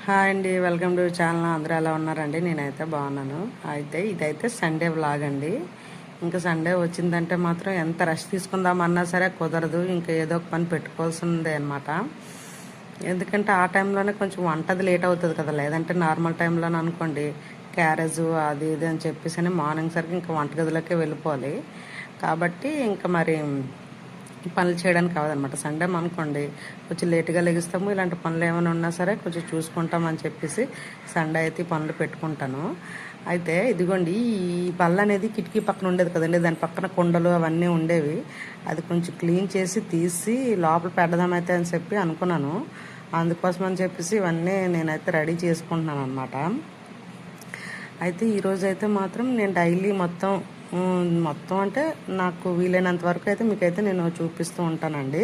Hi అండి, welcome to channel. అందరూ ఎలా ఉన్నారండి? నేనైతే బాగున్నాను. ఇదైతే సండే వ్లాగ్ అండి. ఇంకా సండే వచ్చిందంటే మాత్రం ఎంత రెస్ట్ తీసుకుందామన్నా సరే కుదరదు. ఇంకా ఏదో ఒక పని పెట్టుకోవాల్సిందే అనమాట. ఎందుకంటే ఆ టైంలోనే కొంచెం వంటది లేట్ అవుతుంది కదా. లేదంటే నార్మల్ టైంలోనే అనుకోండి క్యారేజ్ అది ఇది అని చెప్పేసి అని మార్నింగ్ సరికి ఇంకా వంటగదిలోకే వెళ్ళిపోవాలి. కాబట్టి ఇంకా మరి పనులు చేయడానికి కావదనమాట. సండే అనుకోండి కొంచెం లేట్గా లెగిస్తాము. ఇలాంటి పనులు ఏమైనా ఉన్నా సరే కొంచెం చూసుకుంటామని చెప్పేసి సండే అయితే పనులు పెట్టుకుంటాను. అయితే ఇదిగోండి, ఈ పళ్ళు అనేది కిటికీ పక్కన ఉండేది కదండి, దాని పక్కన కుండలు అవన్నీ ఉండేవి. అది కొంచెం క్లీన్ చేసి తీసి లోపల పెడదామైతే అని చెప్పి అనుకున్నాను. అందుకోసం అని చెప్పేసి ఇవన్నీ నేనైతే రెడీ చేసుకుంటున్నాను అనమాట. అయితే ఈరోజు అయితే మాత్రం నేను డైలీ మొత్తం అంటే నాకు వీలైనంత వరకు అయితే మీకైతే నేను చూపిస్తూ ఉంటానండి.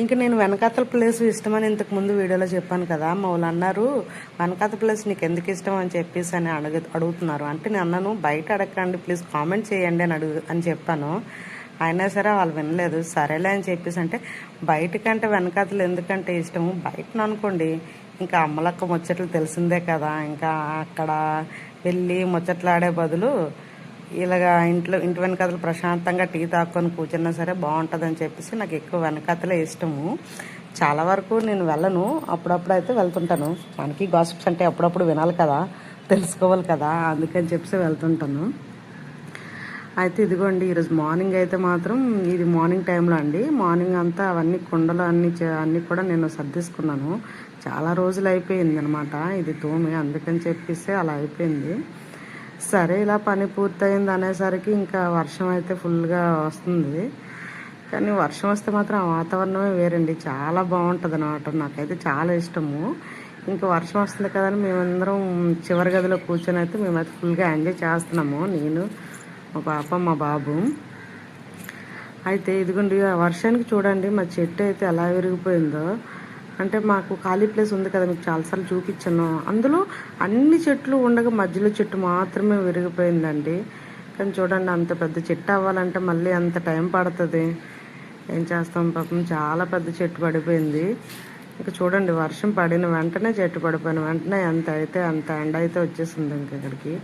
ఇంకా నేను వెనకాతల ప్లేస్ ఇష్టమని ఇంతకు ముందు వీడియోలో చెప్పాను కదా. మా వాళ్ళు అన్నారు, వెనకాతల ప్లేస్ నీకు ఎందుకు ఇష్టం అని చెప్పేసి అని అడుగుతున్నారు. అంటే నేను అన్నాను, బయట అడగండి ప్లీజ్, కామెంట్ చేయండి అని చెప్పాను. అయినా సరే వాళ్ళు వినలేదు. సరేలే అని చెప్పేసి అంటే బయటకంటే వెనకాతలు ఎందుకంటే ఇష్టము, బయటను అనుకోండి ఇంకా అమ్మలక్క ముచ్చట్లు తెలిసిందే కదా. ఇంకా అక్కడ వెళ్ళి ముచ్చట్లాడే బదులు ఇలాగా ఇంటి వెనకాతలు ప్రశాంతంగా టీ తాక్కొని కూర్చున్నా సరే బాగుంటుందని చెప్పేసి నాకు ఎక్కువ వెనకాతలే ఇష్టము. చాలా వరకు నేను వెళ్ళను, అప్పుడప్పుడు అయితే వెళ్తుంటాను. మనకి గాసిప్స్ అంటే అప్పుడప్పుడు వినాలి కదా, తెలుసుకోవాలి కదా, అందుకని చెప్పేసి వెళ్తుంటాను. అయితే ఇదిగోండి, ఈరోజు మార్నింగ్ అయితే మాత్రం ఇది మార్నింగ్ టైంలో అండి. మార్నింగ్ అంతా అవన్నీ కుండలు అన్నీ కూడా నేను సర్దేసుకున్నాను. చాలా రోజులు అయిపోయింది అనమాట ఇది తోమి, అందుకని చెప్పేసి అలా అయిపోయింది. సరే ఇలా పని పూర్తయింది అనేసరికి ఇంకా వర్షం అయితే ఫుల్గా వస్తుంది. కానీ వర్షం వస్తే మాత్రం ఆ వాతావరణమే వేరండి, చాలా బాగుంటుంది అన్నమాట. నాకైతే చాలా ఇష్టము. ఇంకా వర్షం వస్తుంది కదని మేమందరం చివరి గదిలో కూర్చొని అయితే మేమైతే ఫుల్గా ఎంజాయ్ చేస్తున్నాము, నేను, మా పాప, మా బాబు. అయితే ఇదిగోండి, ఆ వర్షానికి చూడండి మా చెట్టు అయితే ఎలా విరిగిపోయిందో. అంటే మాకు ఖాళీ ప్లేస్ ఉంది కదా, మీకు చాలాసార్లు చూపించాను. అందులో అన్ని చెట్లు ఉండగా మధ్యలో చెట్టు మాత్రమే విరిగిపోయిందండి. కానీ చూడండి, అంత పెద్ద చెట్టు అవ్వాలంటే మళ్ళీ అంత టైం పడుతుంది. ఏం చేస్తాం పాపం, చాలా పెద్ద చెట్టు పడిపోయింది. ఇంకా చూడండి, వర్షం పడిన వెంటనే చెట్టు పడిపోయిన వెంటనే ఎంత అయితే అంత ఎండ అయితే వచ్చేసింది. ఇంక ఇక్కడికి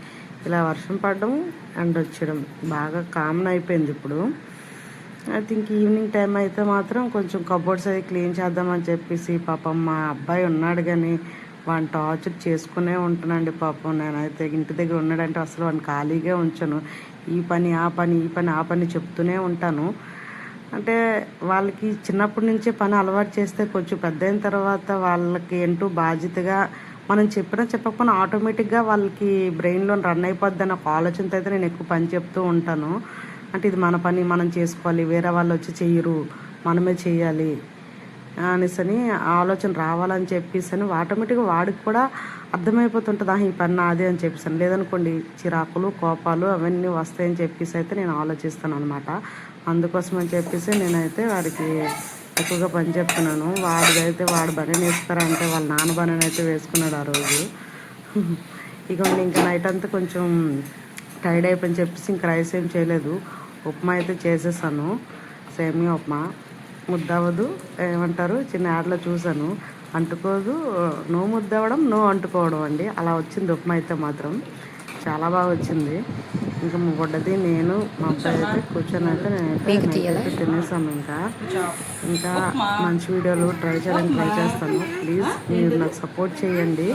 ఇలా వర్షం పడడం ఎండ వచ్చేయడం బాగా కామన్ అయిపోయింది ఇప్పుడు. ఐ థింక్ ఈవినింగ్ టైం అయితే మాత్రం కొంచెం కబోర్డ్స్ అవి క్లీన్ చేద్దామని చెప్పేసి పాపం మా అబ్బాయి ఉన్నాడు, కానీ వాడిని టార్చర్ చేసుకునే ఉంటున్నాండి పాపం. నేనైతే ఇంటి దగ్గర ఉన్నాడంటే అసలు వాడిని ఖాళీగా ఉంచను. ఈ పని ఆ పని ఆ పని చెప్తూనే ఉంటాను. అంటే వాళ్ళకి చిన్నప్పటి నుంచే పని అలవాటు చేస్తే కొంచెం పెద్ద అయిన తర్వాత వాళ్ళకి ఏంటో బాధ్యతగా మనం చెప్పినా చెప్పకపోయినా ఆటోమేటిక్గా వాళ్ళకి బ్రెయిన్లో రన్ అయిపోద్ది అన్న ఒక ఆలోచనతో అయితే నేను ఎక్కువ పని చెప్తూ ఉంటాను. అంటే ఇది మన పని మనం చేసుకోవాలి, వేరే వాళ్ళు వచ్చి చెయ్యరు, మనమే చెయ్యాలి అనేసని ఆలోచన రావాలని చెప్పేసి అని ఆటోమేటిక్గా వాడికి కూడా అర్థమైపోతుంటుంది, ఈ పని నాది అని చెప్పేసాను. లేదనుకోండి చిరాకులు కోపాలు అవన్నీ వస్తాయని చెప్పేసి అయితే నేను ఆలోచిస్తాను అనమాట. అందుకోసం అని చెప్పేసి నేనైతే వాడికి ఎక్కువగా పని చెప్తున్నాను. వాడిదైతే వాడు బనీన్ వేస్తారంటే వాళ్ళ నాన్న బనీన్ అయితే వేసుకున్నాడు ఆ రోజు. ఇక ఇంకా నైట్ అంతా కొంచెం టైర్డ్ అయిపోయి చెప్పేసి ఇంకా రైస్ ఏం చేయలేదు, ఉప్మా అయితే చేసేసాను. సేమియా ఉప్మా, ముద్దవదు ఏమంటారు చిన్న యాడ్లో చూసాను, అంటుకోదు, నో ముద్దవడం నో అంటుకోవడం అండి, అలా వచ్చింది ఉప్మా అయితే మాత్రం చాలా బాగా వచ్చింది. ఇంకా మా బొడ్డది నేను మా అబ్బాయి అయితే కూర్చొని అయితే నేనైతే తినేసాము. ఇంకా మంచి వీడియోలు ట్రై చేస్తాను. ప్లీజ్ మీరు నాకు సపోర్ట్ చేయండి.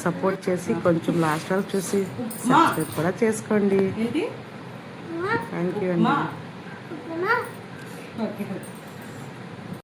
సపోర్ట్ చేసి కొంచెం లాస్ట్ వరకు చూసి సబ్స్క్రైబ్ కూడా చేసుకోండి. థ్యాంక్ యూ అండి.